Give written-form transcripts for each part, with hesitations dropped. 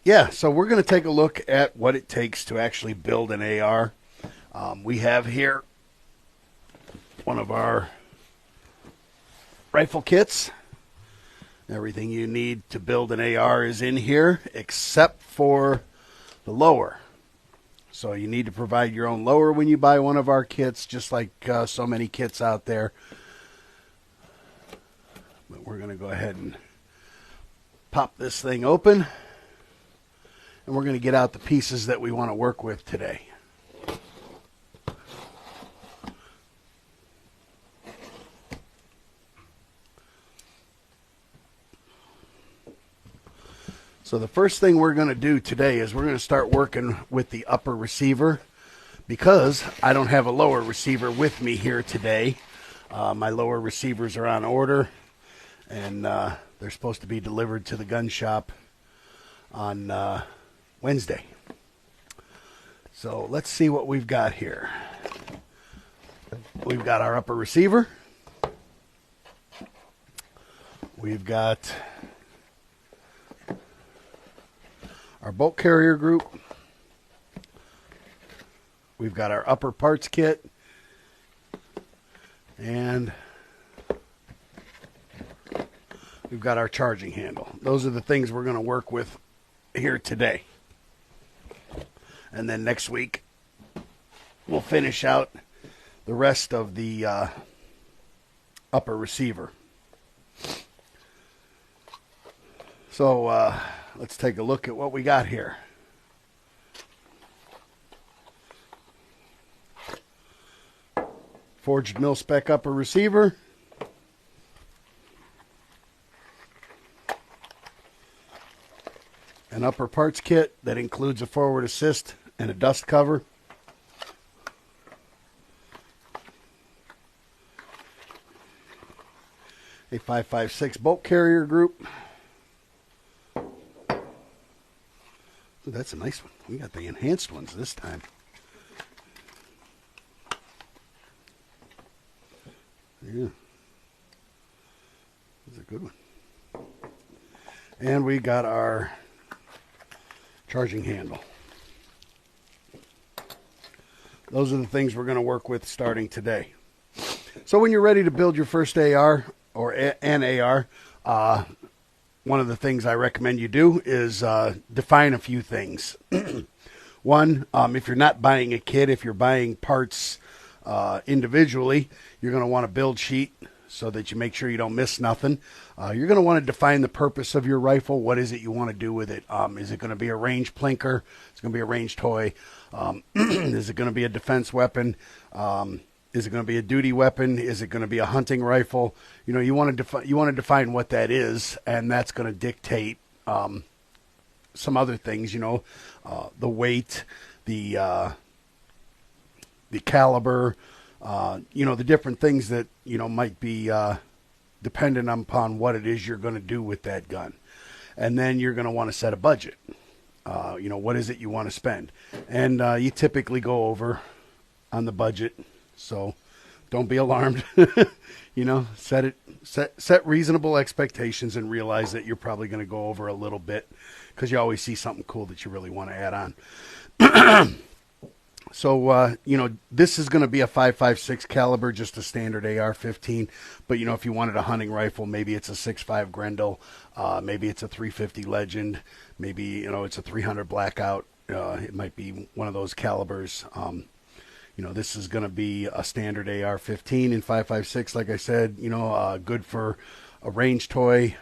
Yeah, so we're going to take a look at what it takes to actually build an AR. We have here one of our rifle kits. Everything you need to build an AR is in here except for the lower. So you need to provide your own lower when you buy one of our kits, just like so many kits out there. But we're going to go ahead and pop this thing open, and we're going to get out the pieces that we want to work with today. So the first thing we're going to do today is we're going to start working with the upper receiver, because I don't have a lower receiver with me here today. My lower receivers are on order, and they're supposed to be delivered to the gun shop on Wednesday. So let's see what we've got here. We've got our upper receiver. We've got our bolt carrier group. We've got our upper parts kit. And we've got our charging handle. Those are the things we're going to work with here today. And then next week, we'll finish out the rest of the upper receiver. So let's take a look at what we got here. Forged mil-spec upper receiver. An upper parts kit that includes a forward assist and a dust cover. A 5.56 bolt carrier group. Ooh, that's a nice one. We got the enhanced ones this time. Yeah. That's a good one. And we got our charging handle. Those are the things we're going to work with starting today. So when you're ready to build your first AR or an AR, one of the things I recommend you do is define a few things. One, if you're not buying a kit, if you're buying parts individually, you're going to want a build sheet so that you make sure you don't miss nothing. You're going to want to define the purpose of your rifle. What is it you want to do with it? Is it going to be a range plinker? Is it going to be a range toy? Is it going to be a defense weapon? Is it going to be a duty weapon? Is it going to be a hunting rifle? You know, you want to define what that is, and that's going to dictate some other things. You know, the weight, the caliber, you know, the different things that, you know, might be dependent upon what it is you're going to do with that gun. And then you're going to want to set a budget. You know, what is it you want to spend? And you typically go over on the budget. So don't be alarmed. You know, set reasonable expectations and realize that you're probably going to go over a little bit, because you always see something cool that you really want to add on. So, you know, this is going to be a 5.56 caliber, just a standard AR-15. But, you know, if you wanted a hunting rifle, maybe it's a 6.5 Grendel. Maybe it's a 350 Legend. Maybe, you know, it's a 300 Blackout. It might be one of those calibers. You know, this is going to be a standard AR-15 in 5.56, like I said. You know, good for a range toy,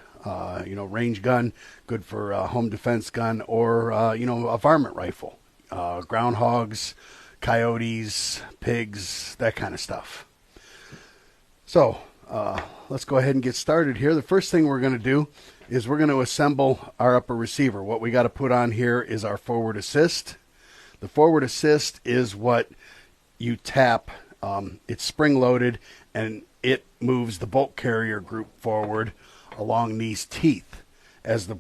you know, range gun. Good for a home defense gun, or, you know, a varmint rifle. Groundhogs, coyotes, pigs, that kind of stuff. So let's go ahead and get started here. The first thing we're going to do is we're going to assemble our upper receiver. What we got to put on here is our forward assist. The forward assist is what you tap. It's spring loaded, and it moves the bolt carrier group forward along these teeth. As the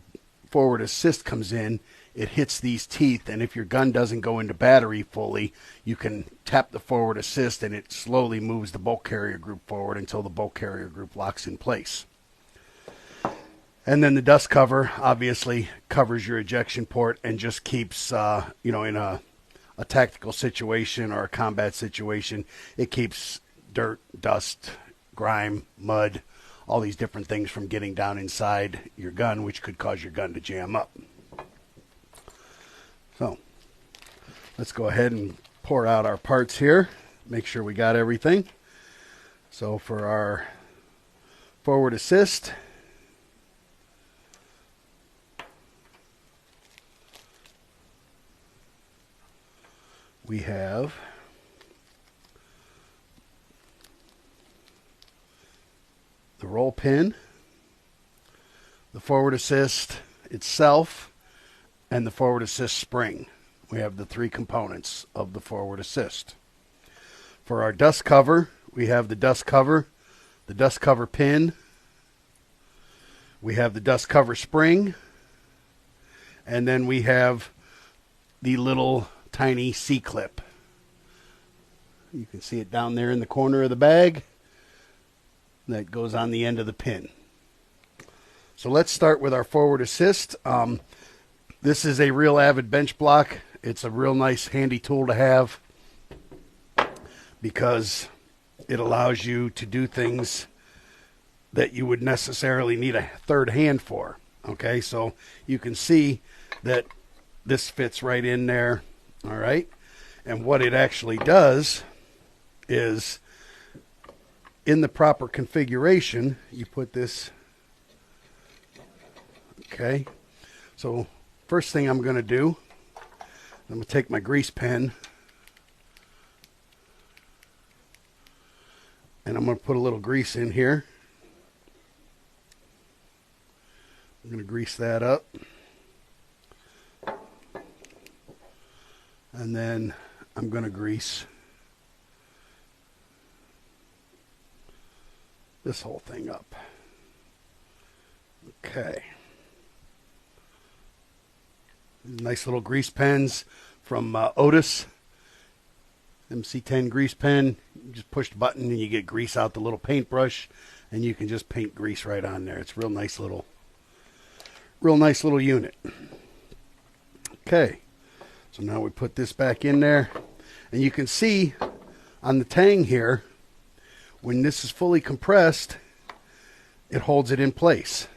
forward assist comes in, it hits these teeth, and if your gun doesn't go into battery fully, you can tap the forward assist, and it slowly moves the bolt carrier group forward until the bolt carrier group locks in place. And then the dust cover obviously covers your ejection port and just keeps, in a tactical situation or a combat situation, it keeps dirt, dust, grime, mud, all these different things from getting down inside your gun, which could cause your gun to jam up. So let's go ahead and pour out our parts here. Make sure we got everything. So for our forward assist, we have the roll pin, the forward assist itself, and the forward assist spring. We have the three components of the forward assist. For our dust cover, we have the dust cover pin, we have the dust cover spring, and then we have the little tiny C-clip. You can see it down there in the corner of the bag that goes on the end of the pin. So let's start with our forward assist. This is a Real Avid bench block. It's a real nice handy tool to have because it allows you to do things that you would necessarily need a third hand for. Okay, so you can see that this fits right in there. All right, and what it actually does is, in the proper configuration, you put this. Okay, so first thing I'm going to do, I'm going to take my grease pen and I'm going to put a little grease in here. I'm going to grease that up. And then I'm going to grease this whole thing up. Okay. Nice little grease pens from Otis. MC10 grease pen. You just push the button and you get grease out the little paintbrush, and you can just paint grease right on there. It's a real nice little unit. Okay. So now we put this back in there, and you can see on the tang here, when this is fully compressed, it holds it in place.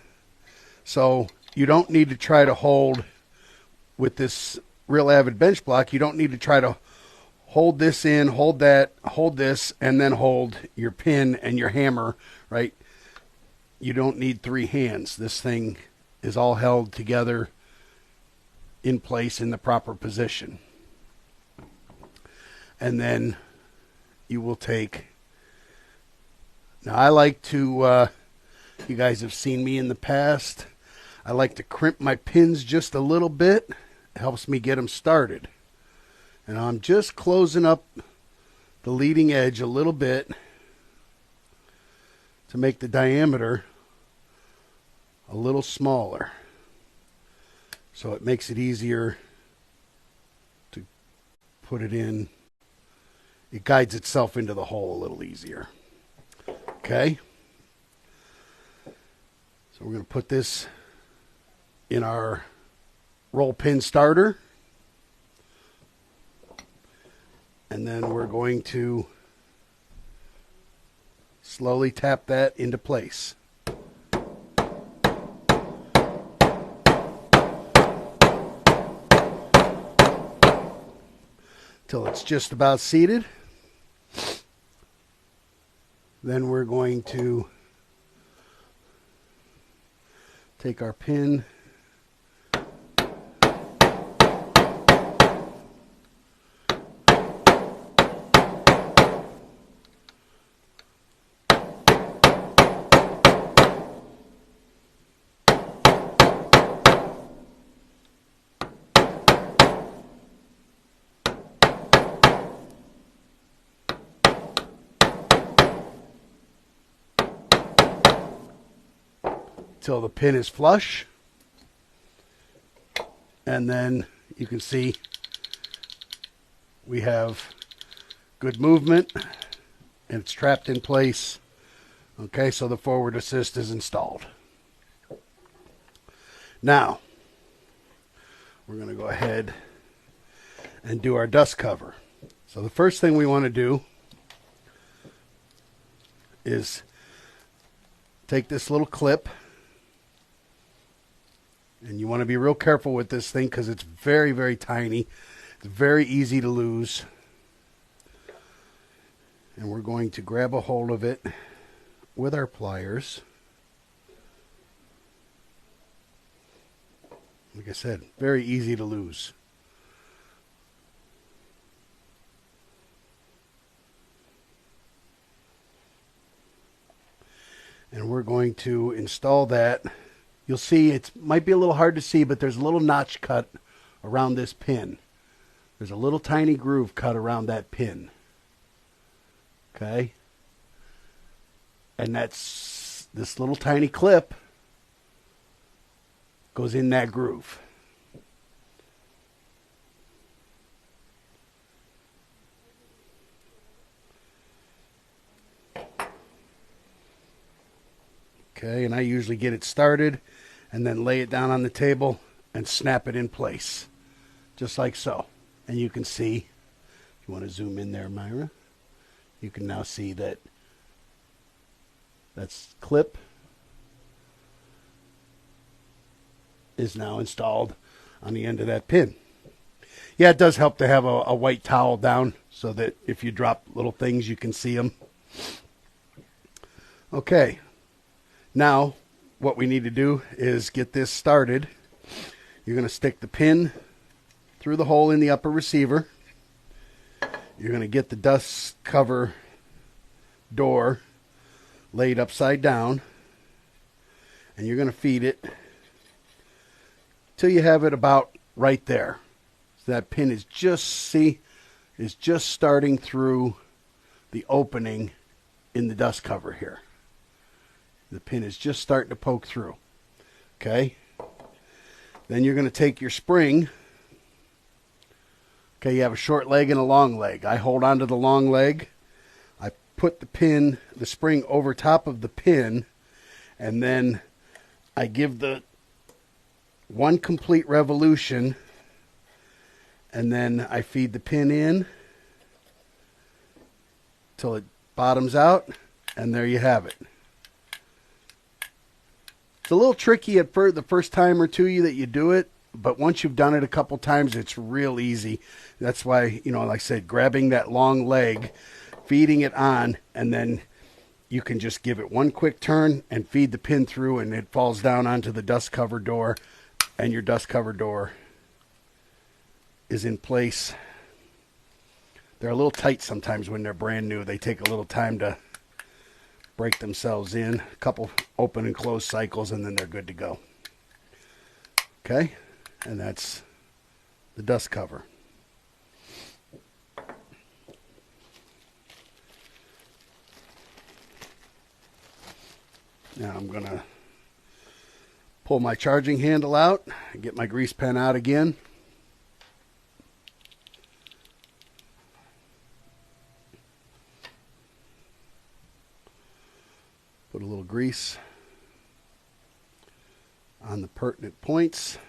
So you don't need to try to hold, with this Real Avid bench block, you don't need to try to hold this in, hold that, hold this, and then hold your pin and your hammer, right? You don't need three hands. This thing is all held together in place in the proper position. And then you will take, now I like to, you guys have seen me in the past, I like to crimp my pins just a little bit. It helps me get them started. And I'm just closing up the leading edge a little bit to make the diameter a little smaller. So it makes it easier to put it in. It guides itself into the hole a little easier. Okay. So we're going to put this in our roll pin starter. And then we're going to slowly tap that into place. Till it's just about seated. Then we're going to take our pin till the pin is flush, and then you can see we have good movement and it's trapped in place. Okay, so the forward assist is installed. Now, we're going to go ahead and do our dust cover. So the first thing we want to do is take this little clip, and you want to be real careful with this thing because it's very, very tiny. It's very easy to lose. And we're going to grab a hold of it with our pliers. Like I said, very easy to lose. And we're going to install that. You'll see it might be a little hard to see, but there's a little notch cut around this pin. There's a little tiny groove cut around that pin. Okay? And that's this little tiny clip goes in that groove. Okay, and I usually get it started and then lay it down on the table and snap it in place. Just like so. And you can see, if you want to zoom in there, Myra, you can now see that that's clip is now installed on the end of that pin. Yeah, it does help to have a white towel down so that if you drop little things, you can see them. Okay, now what we need to do is get this started. You're going to stick the pin through the hole in the upper receiver. You're going to get the dust cover door laid upside down, and you're going to feed it till you have it about right there. So that pin is just starting through the opening in the dust cover here. The pin is just starting to poke through. Okay? Then you're going to take your spring. Okay, you have a short leg and a long leg. I hold onto the long leg. I put the spring over top of the pin, and then I give the one complete revolution, and then I feed the pin in till it bottoms out, and there you have it. It's a little tricky at the first time or two that you do it, but once you've done it a couple times, it's real easy. That's why, like I said, grabbing that long leg, feeding it on, and then you can just give it one quick turn and feed the pin through, and it falls down onto the dust cover door, and your dust cover door is in place. They're a little tight sometimes when they're brand new. They take a little time to break themselves in, a couple open and close cycles, and then they're good to go. Okay, and that's the dust cover. Now I'm going to pull my charging handle out and get my grease pen out again. Put a little grease on the pertinent points.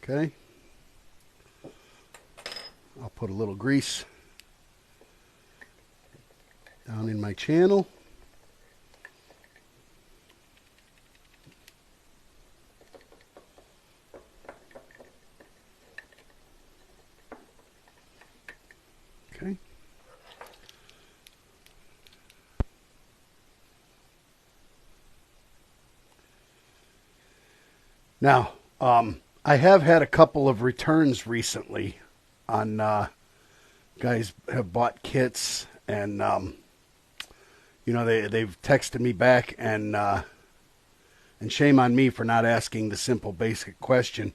Okay. I'll put a little grease down in my channel. Okay. Now, I have had a couple of returns recently on guys have bought kits, and they've texted me back, and shame on me for not asking the simple basic question,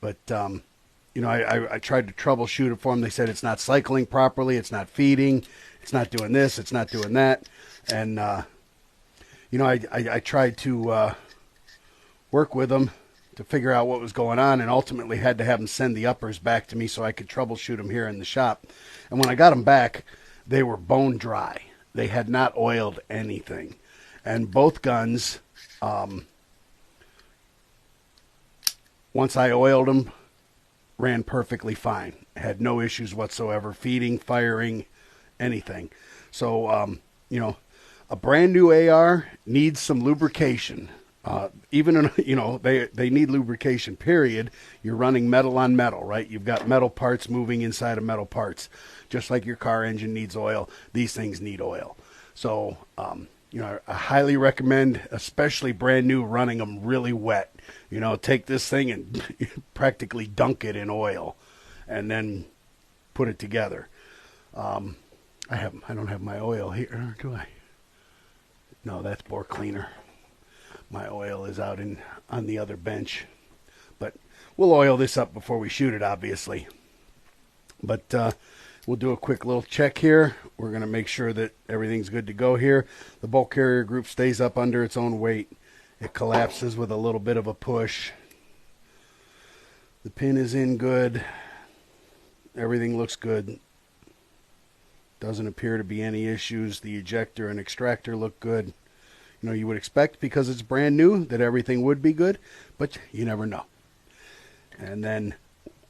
but I tried to troubleshoot it for them. They said it's not cycling properly, it's not feeding, it's not doing this, it's not doing that, and I tried to work with them to figure out what was going on, and ultimately had to have them send the uppers back to me so I could troubleshoot them here in the shop. And when I got them back, they were bone dry. They had not oiled anything. And both guns, once I oiled them, ran perfectly fine. Had no issues whatsoever, feeding, firing, anything. So, a brand new AR needs some lubrication. Even in, they need lubrication, period. You're running metal on metal, right? You've got metal parts moving inside of metal parts. Just like your car engine needs oil, these things need oil. So, I highly recommend, especially brand new, running them really wet. Take this thing and practically dunk it in oil and then put it together. I don't have my oil here, do I? No, that's bore cleaner. My oil is out on the other bench. But we'll oil this up before we shoot it, obviously. But we'll do a quick little check here. We're going to make sure that everything's good to go here. The bolt carrier group stays up under its own weight. It collapses with a little bit of a push. The pin is in good. Everything looks good. Doesn't appear to be any issues. The ejector and extractor look good. You would expect, because it's brand new, that everything would be good, but you never know. And then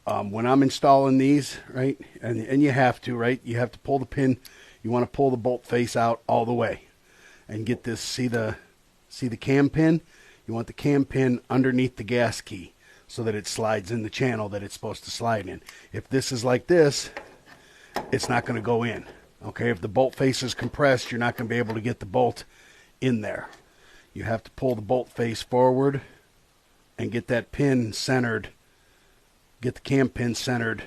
when I'm installing these, right, and you have to, right, you have to pull the pin. You want to pull the bolt face out all the way and get this, see the cam pin? You want the cam pin underneath the gas key so that it slides in the channel that it's supposed to slide in. If this is like this, it's not going to go in. Okay, if the bolt face is compressed, you're not going to be able to get the bolt in there. You have to pull the bolt face forward and get that pin centered, get the cam pin centered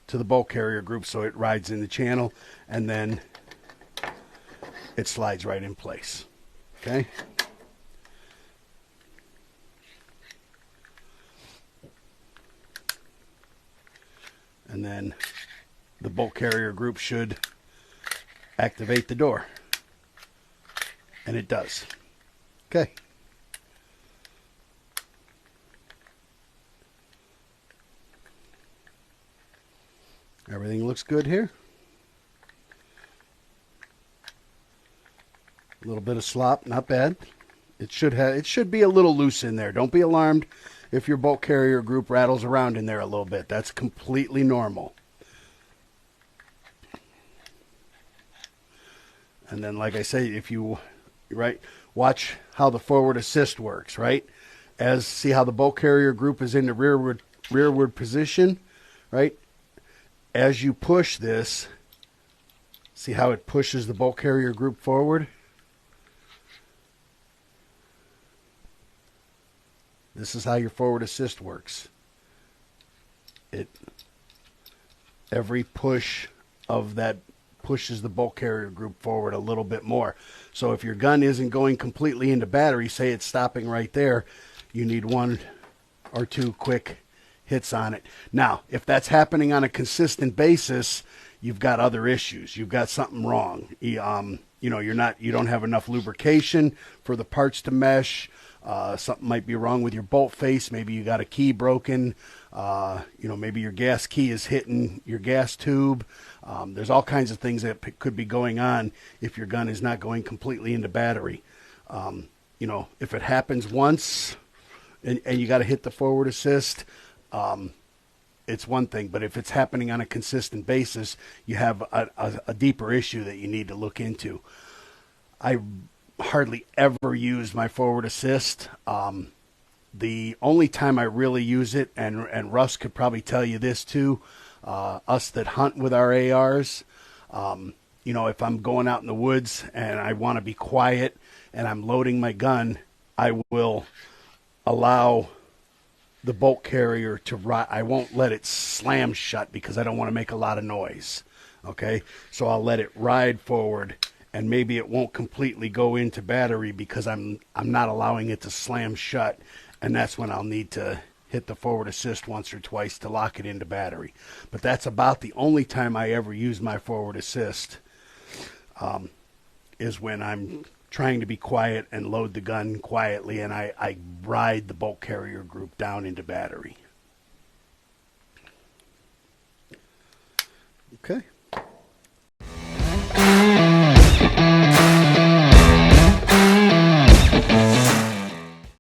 to the bolt carrier group so it rides in the channel, and then it slides right in place. Okay? And then the bolt carrier group should activate the door. And it does. Okay. Everything looks good here. A little bit of slop, not bad. It should be a little loose in there. Don't be alarmed if your bolt carrier group rattles around in there a little bit. That's completely normal. And then, like I say, if you watch how the forward assist works, right? See how the bolt carrier group is in the rearward position, right? As you push this, see how it pushes the bolt carrier group forward? This is how your forward assist works. Every push of that pushes the bolt carrier group forward a little bit more. So if your gun isn't going completely into battery, say it's stopping right there, you need 1 or 2 quick hits on it. Now, if that's happening on a consistent basis, you've got other issues. You've got something wrong. You don't have enough lubrication for the parts to mesh. Something might be wrong with your bolt face. Maybe you got a key broken. Maybe your gas key is hitting your gas tube. There's all kinds of things that could be going on if your gun is not going completely into battery. If it happens once and you got to hit the forward assist, it's one thing. But if it's happening on a consistent basis, you have a deeper issue that you need to look into. I hardly ever use my forward assist. The only time I really use it, and Russ could probably tell you this too, us that hunt with our ARs, if I'm going out in the woods and I want to be quiet and I'm loading my gun, I will allow the bolt carrier to ride. I won't let it slam shut because I don't want to make a lot of noise. Okay, so I'll let it ride forward, and maybe it won't completely go into battery because I'm not allowing it to slam shut, and that's when I'll need to hit the forward assist once or twice to lock it into battery. But that's about the only time I ever use my forward assist, is when I'm trying to be quiet and load the gun quietly, and I ride the bolt carrier group down into battery. Okay.